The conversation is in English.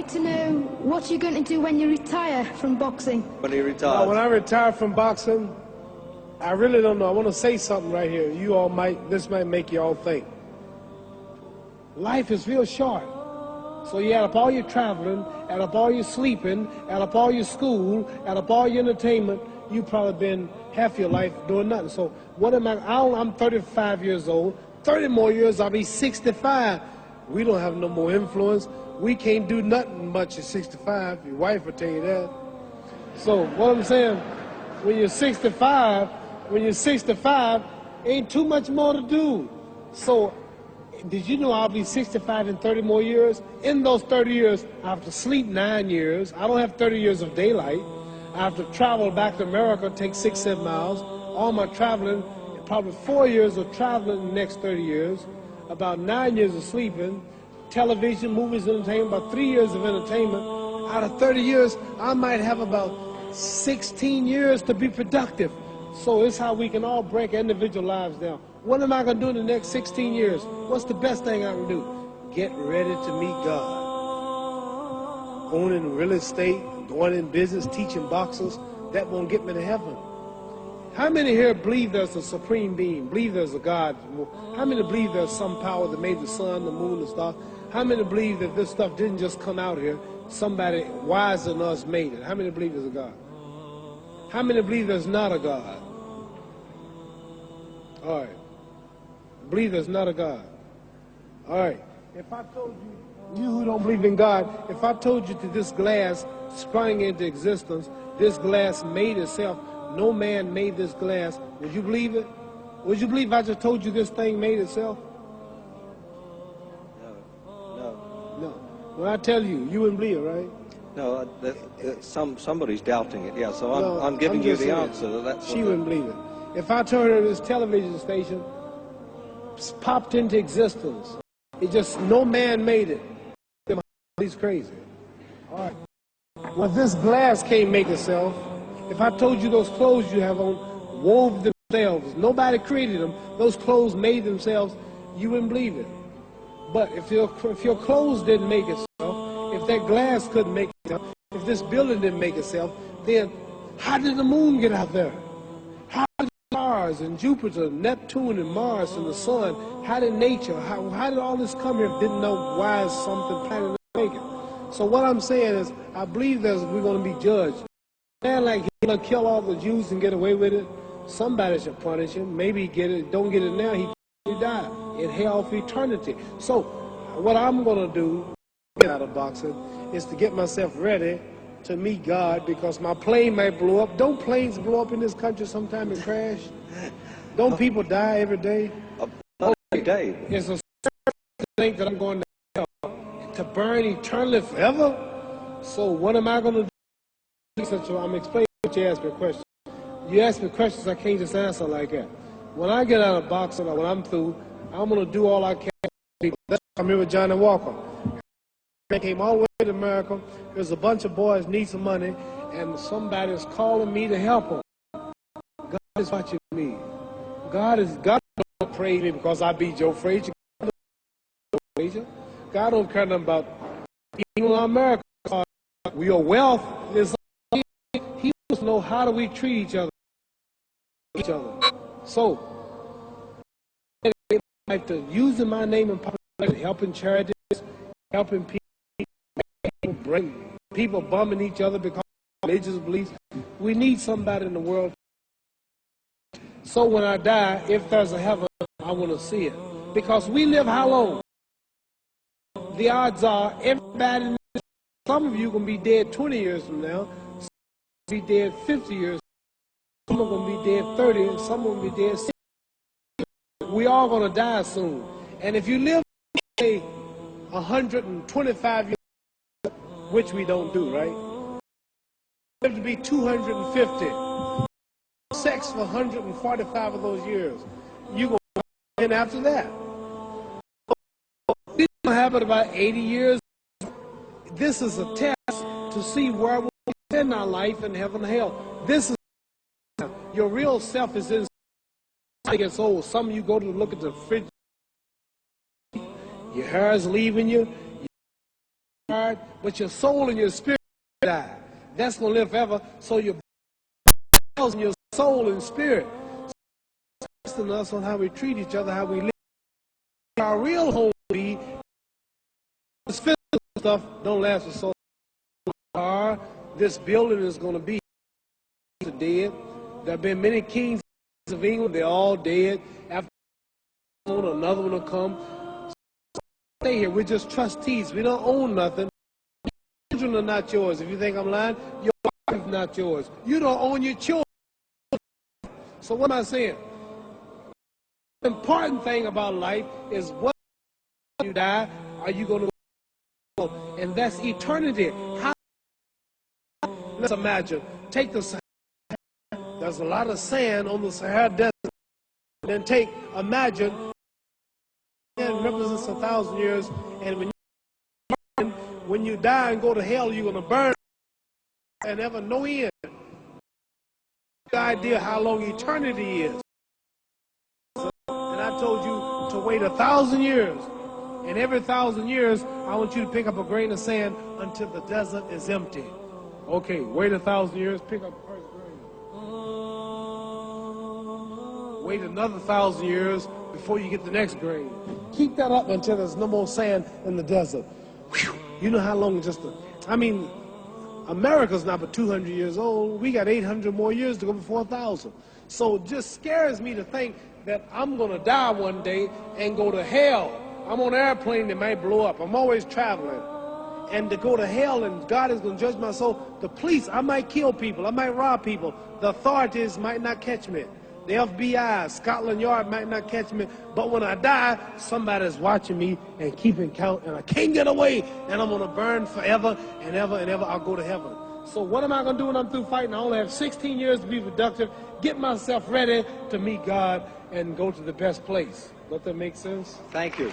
like to know what you're going to do when you retire from boxing. When you retire? When I retire from boxing, I really don't know. I want to say something right here. This might make you all think. Life is real short. So you add up all your traveling, add up all your sleeping, add up all your school, add up all your entertainment, you've probably been half your life doing nothing. So I'm 35 years old. 30 more years, I'll be 65. We don't have no more influence. We can't do nothing much at 65. Your wife will tell you that. So what I'm saying, when you're 65, ain't too much more to do. So did you know I'll be 65 in 30 more years? In those 30 years, I have to sleep 9 years. I don't have 30 years of daylight. I have to travel back to America, take 6, 7 miles. All my traveling, probably 4 years of traveling in the next 30 years, about 9 years of sleeping, television, movies, entertainment, about 3 years of entertainment. Out of 30 years, I might have about 16 years to be productive. So it's how we can all break individual lives down. What am I going to do in the next 16 years? What's the best thing I can do? Get ready to meet God. Going in real estate, going in business, teaching boxers, that won't get me to heaven. How many here believe there's a supreme being, believe there's a God? How many believe there's some power that made the sun, the moon, the stars? How many believe that this stuff didn't just come out here? Somebody wiser than us made it. How many believe there's a God? How many believe there's not a God? All right. Believe there's not a God. All right. If I told you who don't believe in God, if I told you that this glass sprang into existence, this glass made itself, no man made this glass, would you believe it? Would you believe I just told you this thing made itself? No. When I tell you, you wouldn't believe it, right? No, somebody's doubting it, yeah, so I'm giving you the answer. She wouldn't believe it. If I told her this television station popped into existence, no man made it. He's crazy. All right. Well, this glass can't make itself. If I told you those clothes you have on wove themselves, nobody created them, those clothes made themselves, you wouldn't believe it. But if your clothes didn't make itself, if that glass couldn't make itself, if this building didn't make itself, then how did the moon get out there? How did Mars and Jupiter, Neptune and Mars and the sun, how did nature, how did all this come here if didn't know why something planet make it? So what I'm saying is, I believe we're going to be judged. A man like Hitler kill all the Jews and get away with it, somebody should punish him. Maybe don't get it now, he die in hell for eternity. So what I'm going to do, get out of boxing, is to get myself ready to meet God, because my plane might blow up. Don't planes blow up in this country sometime and crash? Don't people die every day? Every day. It's a thing that I'm going to hell, to burn eternally forever. So what am I going to do? I'm explaining what you asked me a question. You ask me questions I can't just answer like that. When I get out of boxing, or when I'm through, I'm going to do all I can. I'm here with Johnny Walker. I came all the way to America. There's a bunch of boys need some money, and somebody is calling me to help them. God is watching me. God don't praise me because I beat Joe Frazier. God don't care nothing about people in America. Your wealth is. He wants to know, how do we treat each other? So, after using my name and popularity, helping charities, helping people bumming each other because of religious beliefs, we need somebody in the world. So when I die, if there's a heaven, I want to see it. Because we live how long? The odds are everybody, some of you are going to be dead 20 years from now, be dead 50 years, some are going to be dead 30, and some are going to be dead 60. We all going to die soon. And if you live, say, 125 years, which we don't do, right? Live to be 250. Sex for 145 of those years. You go in after that. This will happen about 80 years. This is a test to see where we in our life in heaven and hell. This is your real self is in. It gets old. Some of you go to look at the fridge. Your hair is leaving you. but your soul and your spirit die. That's going to live forever, so your and your soul and spirit. So testing us on how we treat each other, how we live. Our real home will be this physical stuff don't last for so long. This building is going to be dead. There have been many kings of England, they're all dead. After another one will come. Stay here, we're just trustees. We don't own nothing. Your children are not yours. If you think I'm lying, your wife is not yours. You don't own your children. So what am I saying? The important thing about life is what you die, are you going to, and that's eternity. How, let's imagine, take the Sahara, there's a lot of sand on the Sahara desert, then imagine, and represents 1,000 years, and when you die and go to hell, you're going to burn and ever no end. The idea how long eternity is. And I told you to wait 1,000 years. And every 1,000 years, I want you to pick up a grain of sand until the desert is empty. Okay, wait 1,000 years, pick up the first grain. Wait another 1,000 years before you get the next grain. Keep that up until there's no more sand in the desert. Whew. You know how long America's not but 200 years old. We got 800 more years to go before 1,000. So it just scares me to think that I'm going to die one day and go to hell. I'm on an airplane that might blow up. I'm always traveling. And to go to hell and God is going to judge my soul. The police, I might kill people. I might rob people. The authorities might not catch me. The FBI, Scotland Yard might not catch me. But when I die, somebody's watching me and keeping count. And I can't get away. And I'm going to burn forever and ever and ever. I'll go to heaven. So what am I going to do when I'm through fighting? I only have 16 years to be productive. Get myself ready to meet God and go to the best place. Does that make sense? Thank you.